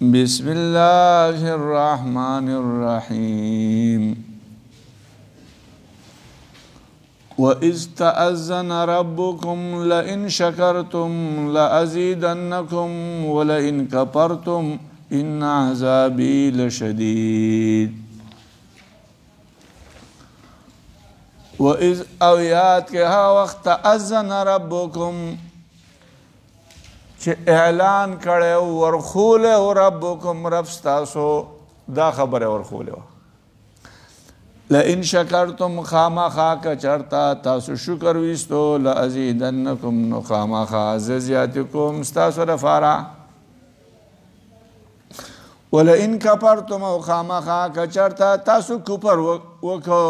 بسم الله الرحمن الرحيم وإذ تأذن ربكم لئن شكرتم لأزيدنكم ولئن كفرتم إن عذابي لشديد وإذ أويات کے ہا وقت تأذن ربكم چې اعلان کړي ورخوله ربکم رب ستاسو دا خبره ورخوله لئن شکرتم خامخا که چرتا تاسو شکر ویستو لازیدنکم نو خامخا زیاتکم ستاسو دفارا ولئن کفرتم او خامخا که چرتا تاسو کفر وکو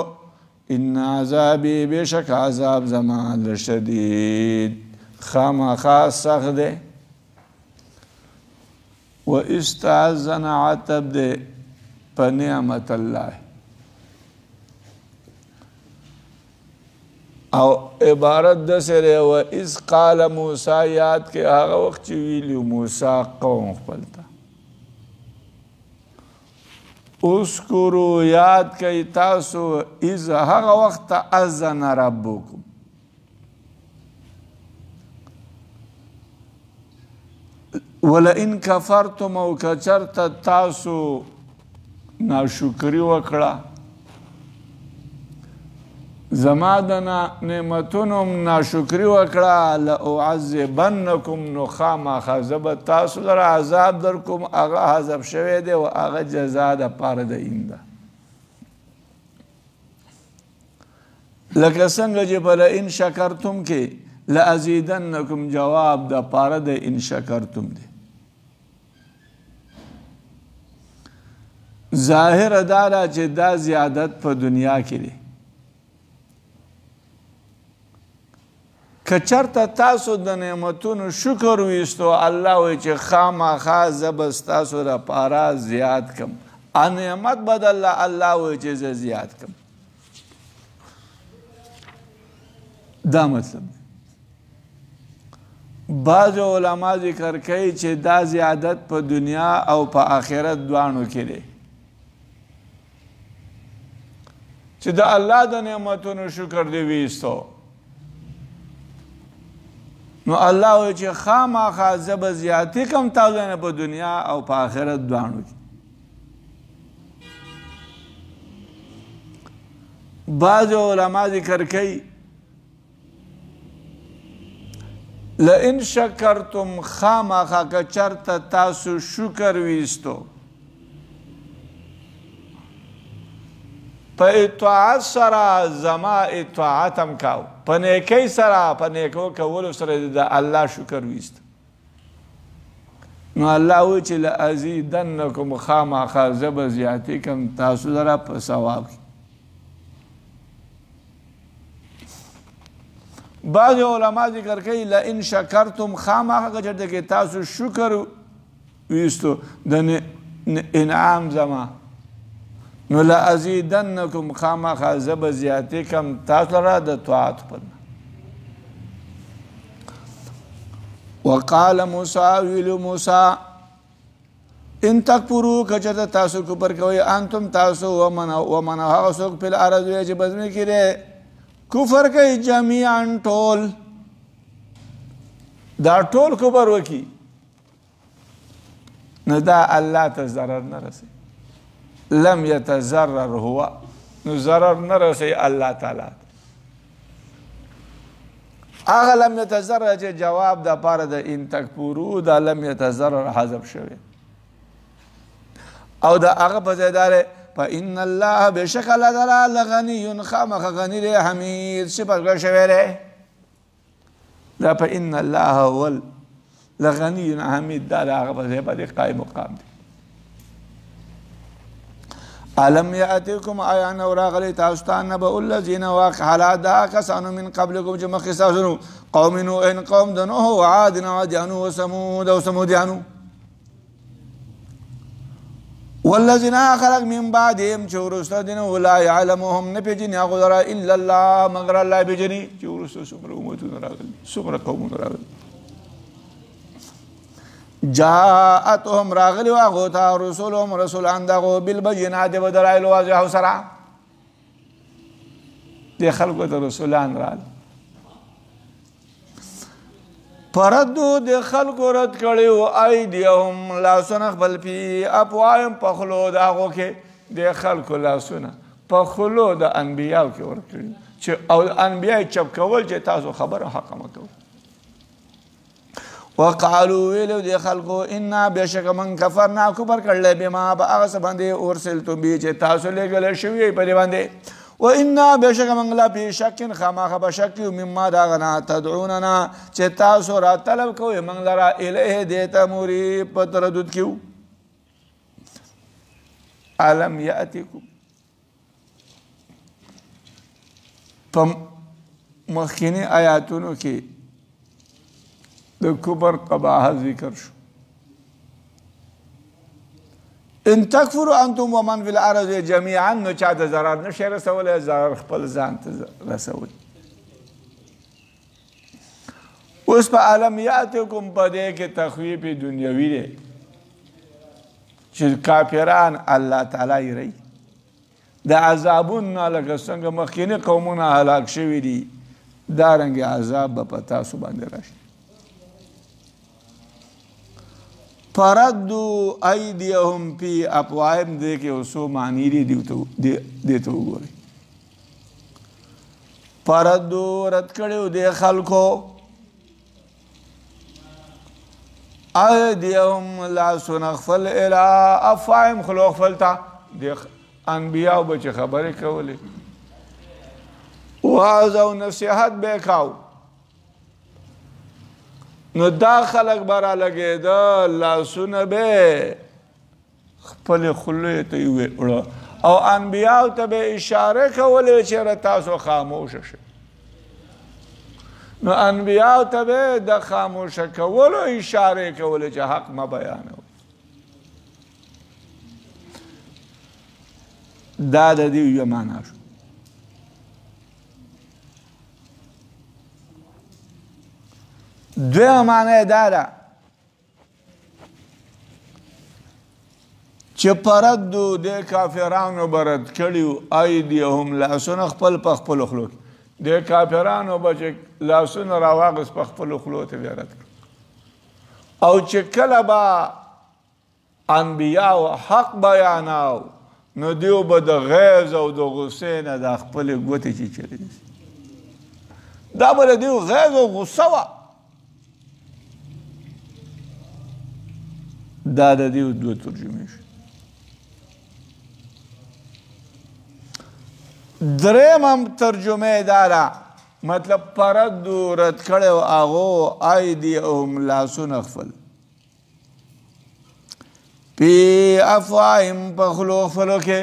ان عذابی بشک عذاب زمان لشدید خامخا سخت ده وَإِسْتَعَذَّنَ عَتَبْ دے پَنِعْمَةَ اللَّهِ او عبارت دسے رہے وَإِذْ قَالَ موسیٰ یاد کے آغا وقت چویلیو موسیٰ قوم خپلتا اذکرو یاد کئی تاسو اذ آغا وقت تأذن ربکم ولئن کفرتم او کچرت تاسو ناشکری وکړه زما د نعمتونو ناشکری وکړه لأعذبنکم نو خامخا زه تاسو لره عذاب درکوم هغه حذف شوی دی او هغه جزا د پاره د اینده لکه څنګه چې په لئن شکرتم کې لأزیدنکم جواب د پاره د ان شکرتم دی ظاهر دارا چې دا زیادت په دنیا کې دی که چرته تاسو د نعمتونو شکر ویستو الله وایي چې خامخا زه به ستاسو دپاره زیات کم نعمت بدل الله وایي چې زه زیات کم دا مطلب دی بعض علما ذکر کوي چې دا زیادت په دنیا او په آخرت دواړو کې دی چې د الله د نعمتونو شکر دی ویستو نو الله وایي چې خامخا زه به زیاتې کم تاسو نه په دنیا او په آخرت دواړو کې بعض علما ذکر کوي لئن شکرتم خامخا که چرته تاسو شکر ویستو په اطاعت سره زما اطاعتم کاو په نیکۍ سره په نیکو کولو سره د الله شکر ویست نو الله وایي چې لأزیدنکم خامخا زه به زیاتې کم تاسو لره په ثواب کې بعض علما ذکر کوي لئن شکرتم خامخا که چرته کې تاسو شکر ویستو د انعام زما نو لأزیدنکم خامخا زه به زیاتې کم تاسو لره د طاعت په وقال موسی ویلو موسی ان تکفروا که چرته تاسو کفر کوئ انتم تاسو ومن هغه څوک په الارض وی چې بزمې کې دی کفر کوي جميعا ټول دا ټول کفر وکي نو دا الله ته ضرر نه رسي لم يتضرر هو نو ضرر نه رسي الله تعالی هغه لم يتضرر چې جواب د پاره د ان تکفروا دا لم يتضرر حذف شوی او دا هغه په ځای داره فإن الله بشک الله تعالی لغنی خامخ غنی دی حمید صفت شوی دی دا فإن الله هو لغنی حمید دا هغه په ځای باندې قائم مقام دی علم یأتیکم آیا نو راغلی تاسو ته نبأ الذین واقع حالات دا کسانو من قبلکم چې مخکې ستاسو قوم نوح قوم د نوح وعاد وعادیان وثمود او ثمودیانو والذین خلق من بعدهم چې وروسته دي نو لا یعلمهم نه پېژني هغه لره الا الله مگر الله پېژني چې وروسته څومره امتونه راغلي څومره قومونه راغلي جاءتهم راغلی هغو ته رسولهم رسولان دغو بالبینات په دلایلو واضحو سره دې خلکو ته رسولان راغلل فردو د خلکو رد کړي و ایدیهم لاسونه خپل فی افواههم په خولو د هغو کې د خلکو لاسونه په خولو د انبیاو کې ورکړي چې او انبیا چپ کول چې تاسو خبره حق مه کوئ وقالو ویلو د خلکو انا بېشکه من کفرنا کفر کړلی بما په هغه څه باندې ارسلتم به چې تاسو لېږلی شوي په دې باندې و انا بېشکه من لا فی شک خامخا به شک یو مما د هغه نه تدعوننا چې تاسو را طلب کوئ موږ لره الیه دې ته موري په تردد کې وو الم یأتکم په مخکینی آیاتونو کې د کفر قباحت ذکر شو ان تکفروا انتم ومن فی الارض جمیعا نو چا ته ضرر نشي رسولی ضرر خپل ځان ته رسوي اوس په عالم یاتکم په دې کې تخویف دنیوي دی چې کافران الله تعالی یری د عذابونه لکه څنګه مخکینی قومونه هلاک شوي دي دارنګې عذاب به په تاسو باندې راشي فردو ایدیهم فی افواههم دې کې اوسو معنی دي دې ته وګورئ فردو رد کړیو دې خلکو ایدیهم لاسونه خپل الی افواههم خلو خپل ته د انبیاو به چې خبرې کولې وعظ او نصیحت به یې کاو نو دا خلق برا لګېده لاسونه به خپلې خولې ته یې وړه او انبیاو ته به اشاره کولې چېرې تاسو خاموشه شئ نو انبیاو ته به د خاموشه کولو اشارې کولې چې حق مه بیانوئ دا د دې یوه معنا شو دویمه معنا یې دا ده چې پردو د کافرانو به رد کړي ایدیهم لاسونه خپل په خپلو خولو کې د کافرانو به چې لاسونه راواغست په خپلو خولو ته بیا رد کړي او چې کله به انبیاو حق بیاناو نو دیو به د غیظ او د غصې نه د خپلې ګوتې چیچلې دا به د دیو غیظ او غصه وه دا د دیو دوه ترجمې شو درېیم ترجمه دا ده مطلب پردو رد کړی هغو ایدیهم لاسونه خپل پی افواههم په خولو خپلو کې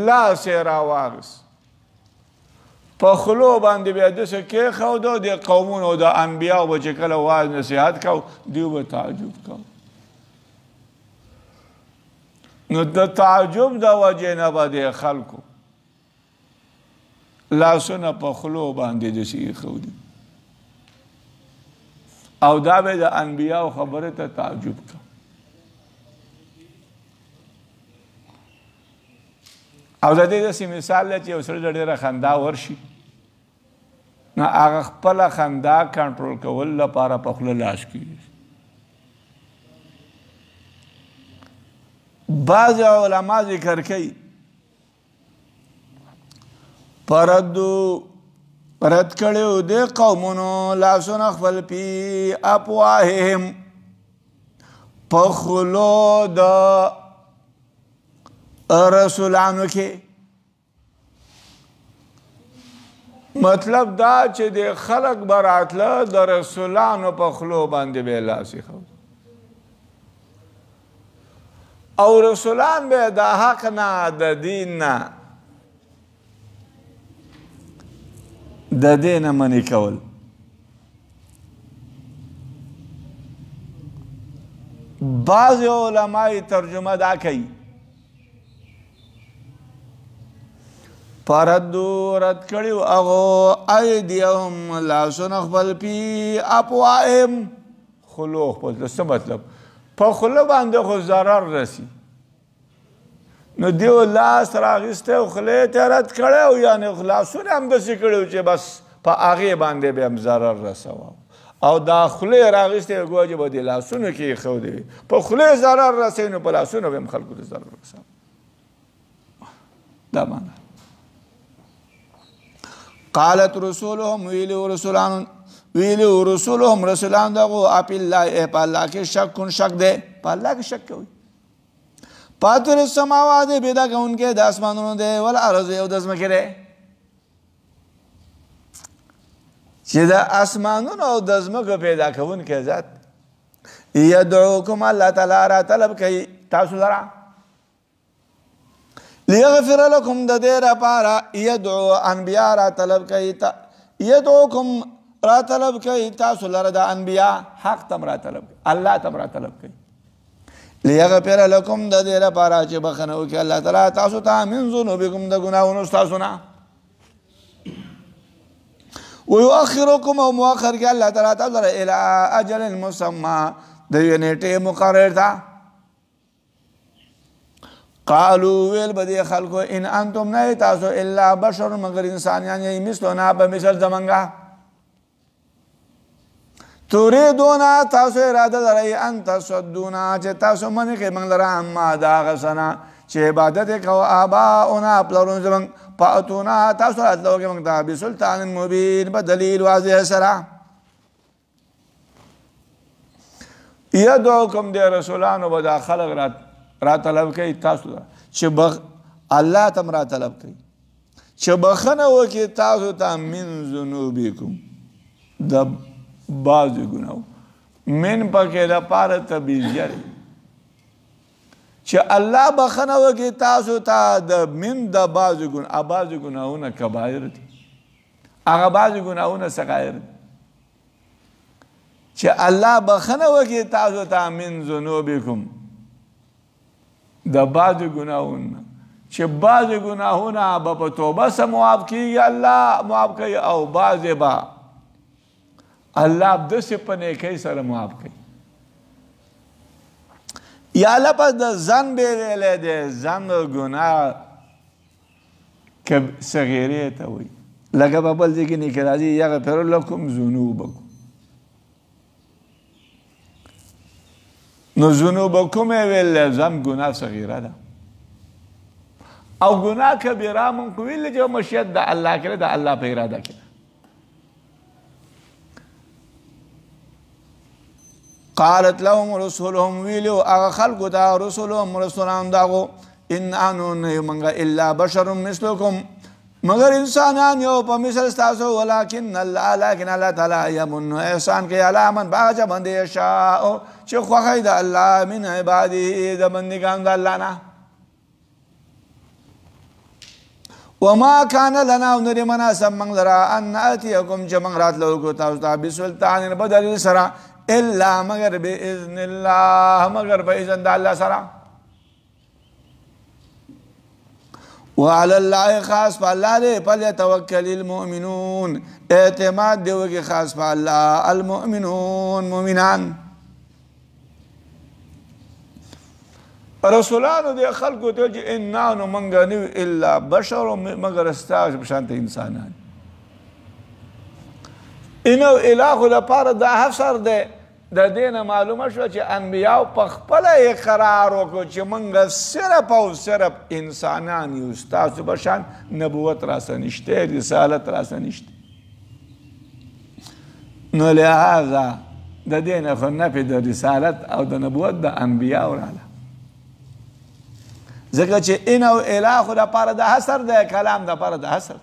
لاس یې راواغست په خولو باندې بیا داسې کېښودو د قومونو د انبیاو به چې کله واعظ نصیحت کو دیو به تعجب کو نو د تعجب د وجې نه به د خلکو لاسونه په خولو باندې داسې ایښودي او دا به د انبیاو خبره ته تعجب کو او د دې داسې مثال دی چې یو سړي ته ډېره خندا ورشي نو هغه خپله خندا کنټرول کول لپاره په خوله لاس کېږي بعض علما ذکر کوي پردو رد کړیو د قومونو لاسونه خپل پی افواههم په خولو د رسولانو کې مطلب دا چې د خلق براتله د رسولانو په خولو باندې به لاس ایښود او رسولان به د حق نه د دین نه د دې نه منې کول بعض علماء ترجمه دا کوي پردو رد کړیو هغو ایدیهم لاسونه خپل پی افواههم خولو خپل څه مطلب په خوله باندې خو ضرر رسي نو دیو لاس راغسته او خولې ته رد کړی او یعنې لاسونه همداسې کړي چې بس په هغې باندې به هم ضرر رسوه او دا خولې راغسته ګویا چې به دې لاسونو کې یې ښودې په خولې ضرر رسوي نو په لاسونو به هم خلکو ته ضرر رسوه دا معنا قالت رسولهم ویلو رسولهم رسولان دغو اپی الله په الله کې شک دی په الله کې شک کوي فاطر السماوات پیدا کوونکی د اسمانونو دی والارض او د ځمکې دی چې د اسمانونو او د ځمکو پیدا کوونکی ذات یدعوکم الله تعالی را طلب کوي تاسو لره لیغفر لکم د دې لپاره یدعو انبیا را طلب کوي یدعوکم را طلب کوي تاسو لره د انبیا حق تم را طلب کوي الله تم را طلب کوي لیغفر لکم د دې لپاره چې بخښنه وکړي الله تعالی تاسو ته من ذنوبکم د ګناهونو ستاسو نه ویؤخرکم او مؤخر کړي الله تعالی تاسو لره الی اجل مسمى د یوې نیټې مقرر ده قالوا ویل بدی خلکو ان انتم نه تاسو الا بشر مگر انسانیان یې مثلنا په مثل زمونږه تريدون تاسو اراده لرئ ان تصدونا چې تاسو منې کوئ موږ لره اما د هغه څه نه چې عبادت یې کوو آباؤنا پلرونو زموږ فاتونا تاسو راتلو کوئ موږ ته بسلطان مبین په دلیل واضح سره یدعوکم د رسولانو به دا خلق را طلب کوي تاسو چې الله تم را طلب کوي چې بخښنه وکړي تاسو ته من ذنوبکم د بعضې ګناهو من پکې دپاره تبعیضیه دی چې الله بخښنه وکړي تاسو ته د من د بعضې ګناهونه کبایر دي هغه بعضې ګناهونه صغایر دي چې الله بخښنه وکړي تاسو ته من ذنوبکم د بعضې ګناهونه چې بعضې ګناهونه به په توبه سره معاف کېږي الله معاف کوي او بعضې به الله داسې په نیکۍ سره معاف کوي یا لپس د ذنب یې ویلی دی ذنب ګناه صغیرې ته وایي لکه په بل ځای کې نیکه راځي یغفر لکم ذنوبکم نو ذنوبکم یې ویل ذنب ګناه صغیره ده او ګناه کبیره مونږ ویل چې مشیت د الله کې د الله په اراده کې قالت لهم رسولهم ویلو هغه خلکو ته رسولهم رسولان داغو ان انو نه منګه الا بشر مثلکم مگر انسانان یو په مثل ستاسو ولکن الله تعالی یمن احسان کوي علی من باغ باندې یشاء چې خوښي د الله من عباده د بندگان د الله نه وما كان لنا ونري مناسب من لرا ان ناتيكم جمعرات لو تاسو ته بسلطان بدل سرا الا مگر باذن الله مگر باذن الله سرا وعلى الله خاص فالله دې فليتوكل المؤمنون اعتماد دی وکي خاص فالله المؤمنون مؤمنان رسولانو دې خلقو ته چې انانو منګ نه الا بشر مگر استاج بشانت انسانان انو الهو لپاره دا حصر ده د دینه معلومه شو چې انبیاء په خپل اقرار وکړو چې موږ صرف او صرف انسانان یو ستاسو بشان نبوت راسه نشته رسالت راسه نشته نو لهذا د دینه خو نفي د رسالت او د نبوت د انبیاء وراله ځکه چې انو الهو لپاره د حصر ده کلام لپاره د حصر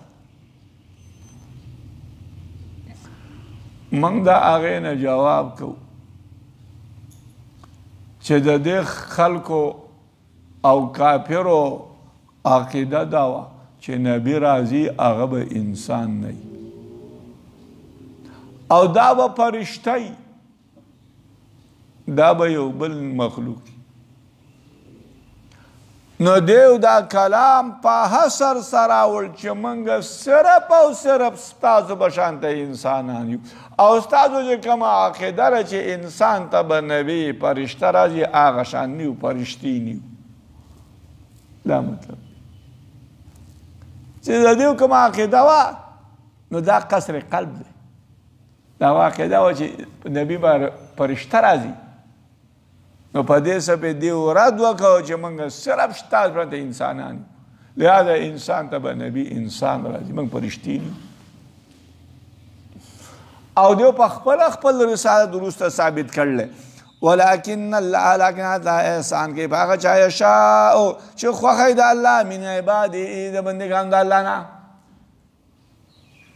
موږ د هغې نه جواب کوو چې د دې خلکو او کافرو عقیده دا وه چې نبی راځي هغه به انسان نه او دا به فرشته دا به یو بل مخلوق نو دیو دا کلام په حسر سره وړ چې موږ صرف او صرف ستاسو په شانته انسانان یو او ستاسو چې کومه عقیده ده چې انسان ته به نبي فرشته راځي هغه شان نه یو فرشتي نه یو دا مطلب چې د دیو کومه عقیده وه نو دا قصر قلب دی دا عقیده وه چې نبي به فرشته راځي نو په دې سبب دیو رد وکړو چې موږ صرف ستاسو پرته انسانان یو لہذا انسان ته به نبي انسان راځي موږ فرشتي نه او دیو په خپل رسالت وروسته ثابت کړل ولكن الله لكن الله احسان کوي په هغه چا یشاء چې خوښوي د الله من عباده د بندګانو د الله نه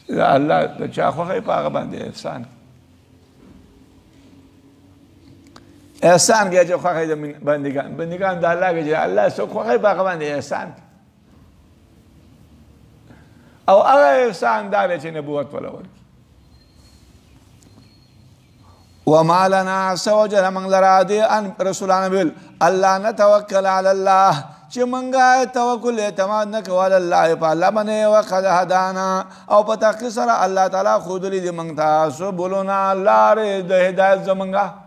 د الله د چا خوښوي په هغه باندې احسان احسان کوي چې خوښوي د بندګانو د الله کې چې الله څوک خوښوي په هغه باندې احسان او هغه احسان دا دی چې نبوت ولور وما لنا عز وجل من لرادي أن رسولنا بيقول الله نتوكل على الله چې منګه توکل اعتماد نکو على الله په الله باندې وقد هدانا او په تحقیق سره الله تعالی خود لري موږ تاسو بولونا لارې د هدایت زمونږه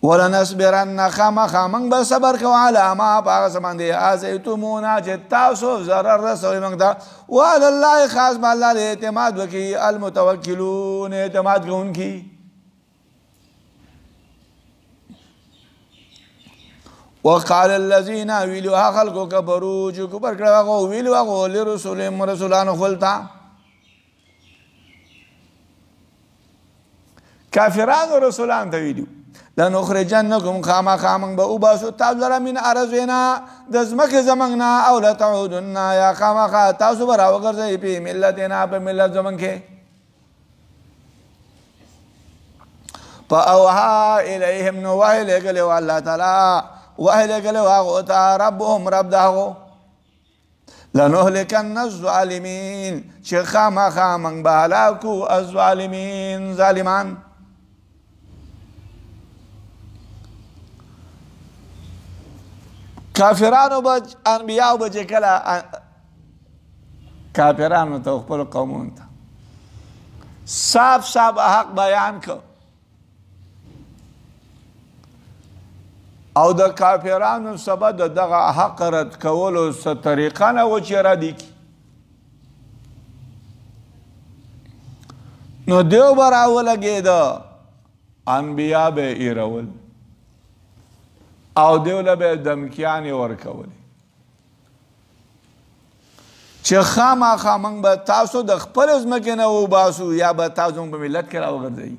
ولنصبرن خامخا موږ به صبر کوو علی ما په هغه څه باندې اذیتمونا چې تاسو ضرر رسوئ موږ ته وعلى الله خاص به الله اعتماد وکړي المتوکلون اعتماد کوونکي وقال الذين ویلو خلقو کفروا چې کفر کړه هغه ویلو هغه لرسولهم رسولانو خلتا کافرانو رسولان ته ویلو لنخرجنکم خامخا موږ به وباسو تاسو لره من ارضنا د ځمکې زموږ نه او لتعودن یا خامخا تاسو به راوګرځئ په ملتنا په ملت زموږ کې فاوحى الیهم نو وحی لګلی و الله تعالی وحی لګلی و هغو ته ربهم رب د هغو لنهلکن الظالمین چې خامخا موږ به هلاکو الظالمین ظالمان کافرانو به انبیاء به چې کله کافرانو ته خپل قومونو ته صاف حق بیان کو او د کافرانو سبا دغه حق رد کولو څه طریقه نه و چې ردی کی نو دیو به راولګېده انبیاء به ایرول او دیوله به دمکیانې ورکولې چې خامخا موږ به تاسو د خپل ځمکې نه وباسو یا به تاسو په ملت کې راوګرځئ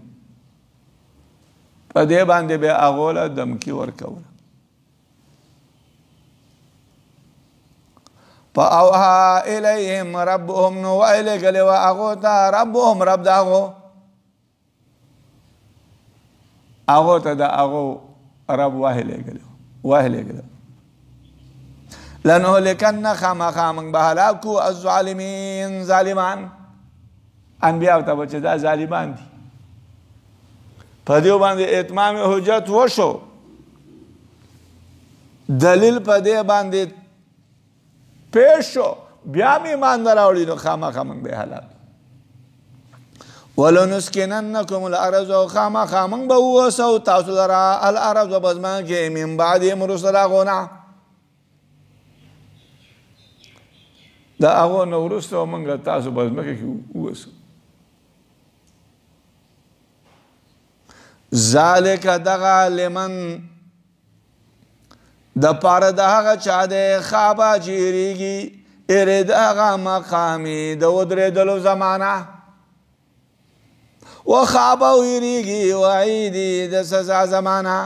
په دې باندې به هغو له دمکي ورکوله فاوحى الیهم ربهم نو وحی لګلی و هغو ته ربهم رب د هغو ته د هغو رب وحی لګلی لنهلکن خامخا موږ به هلاکو الظالمین ظالمان انبیاء ته به چې دا ظالمان دي په دې باندې اتمام حجت وشو دلیل په دې باندې پیش شو بیا مې ایمان نه راوړي نو خامخا موږ به هلاک ولنسکننکم الارض خامخا موږ به ووسو تاسو لره الارض په ځمکه کې من بعدهم وروسته د هغو نه د هغو نه وروسته موږ تاسو په ځمکه کې ووسو ذالک دغه لمن د پاره د هغه چا دی خوابه چې هېرېږي هېرې د هغه مقامي د ودرېدلو زمانه وخوابه هېرېږي وعیدي د سزا زمانه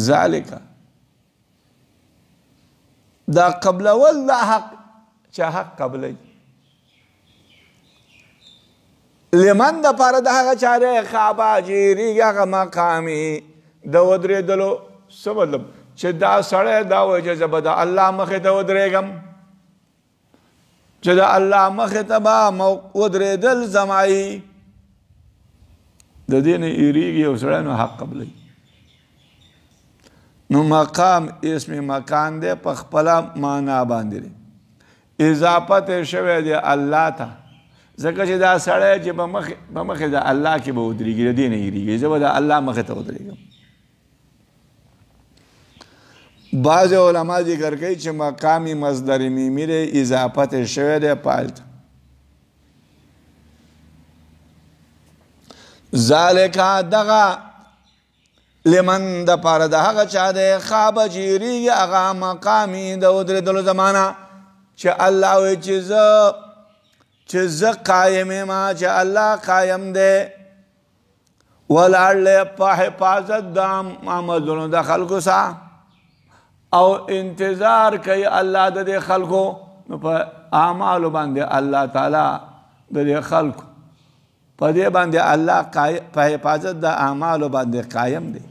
ذالک دا قبلول د حق چې حق قبلی لمن د پاره د هغه چا دی خوابه چې هېرېږي هغه مقامي د ودرېدلو څه مطلب چې دا سړی دا وایي چې زه به د الله مخې ته ودرېږم چې د الله مخې ته به ودرېدل زمایي د دې نه یریږي یو سړی نو حق قبلوي. نو مقام اسم مکان دی په خپله معنا باندې دی. اضافت یې شوی دی الله ته ځکه چې دا سړی چې په مخې د الله کې به ودرېږي د دې نه یریږي زه به د الله مخې ته ودرېږم. بعض علما ذکر کوي چې مقامی مصدر میمی دی اضافت یې شوی دی فاعل ته. ذالک دغه لمن د پاره د هغه چا دی خواب چې یریږي هغه مقامي د ودرېدلو زمانه چې الله وایي چې زه قایم یم چې الله قایم دی ولاړ دی په حفاظت د عملونو د خلکو سره او انتظار کوي الله د دې خلکو نو په اعمالو باندې الله تعالی د دې خلکو په دې باندې الله په حفاظت د اعمالو باندې قایم دی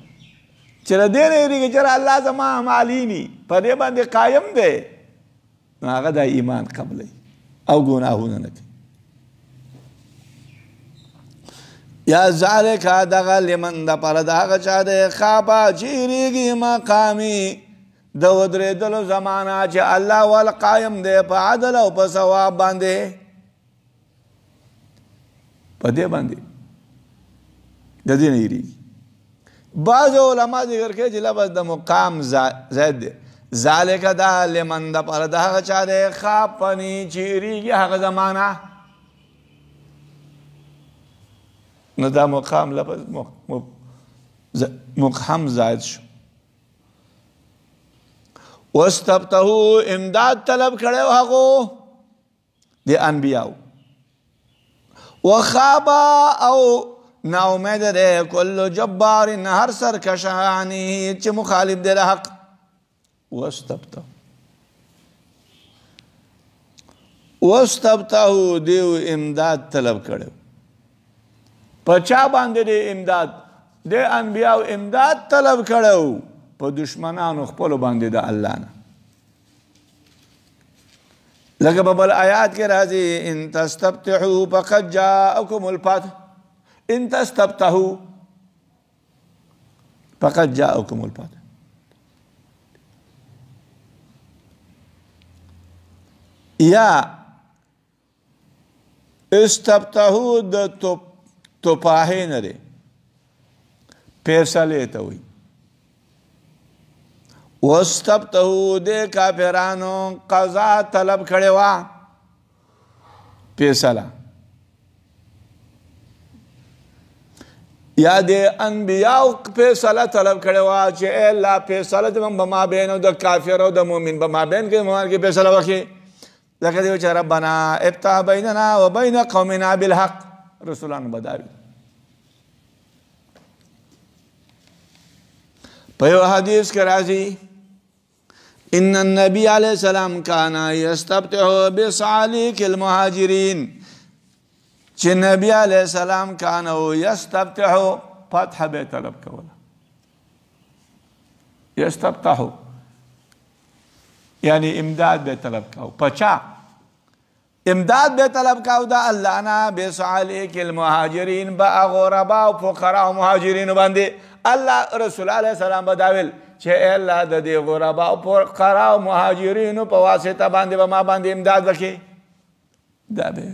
چې له دې نه یېرېږي چې الله زما اعمال ویني په دې باندې قایم دی نو هغه د ایمان قبلوي او ګناهونه نه کوي. یا ذالک دغه لمن دپاره د هغه چا دی خوابه چې یېرېږي مقامي د ودرېدلو زمانه چې الله ول قایم دی په عدل او په ثواب باندې په دې باندې د دې نه یېرېږي. بعض علما ذکر کوي چې لفظ د مقام زید دی. ذالک دا لمن دپاره د هغه چا دی خواب پني چې یېرېږي هغه زمانه نو دا مقام لفظ مقام زائد شو. واستفتحوا امداد طلب کړو هغو د انبیاو وخابا او نا امید ده کل جبار هر سرکشانی چې مخالف دی د حق. واستفتحوا دیو امداد طلب کړو په چا باندې دی امداد د انبیاو امداد طلب کړو په دشمنانو خپلو باندې د الله نه. لکه په بل آیات کې راځي ان تستفتحوا فقد جاءکم الفتح ان تستفتحوا فقد جاءکم الفتح. یا استفتحوا د توپاهې نه دی فیصلې ته وایي. واستفتحوا د کافرانو قضا طلب کړې وه فیصله. یا د انبیاو فیصله طلب کړې وه چې ای الله فیصله زموږ په مابین او د کافر او د مؤمن په مابین کې فیصله وکړي. لکه دی چې ربنا افتح بیننا و بین قومنا بالحق رسولانو به دا وي. په یو حدیث کې راځي ان النبی علیہ السلام کان یستفتح بصعاليك المهاجرین چې نبی علیہ السلام کان یستفتح فتح به طلب کوله. یستفتح یعنی امداد به طلب کو. پچا امداد به طلب کو دا الله نه بصعاليك المهاجرین با غربا او فقرا او مهاجرین باندې الله رسول علیہ السلام بداول چې الله د دې غربا او فقرا او مهاجرینو په واسطه باندې ما باندې امداد وکړي. دا به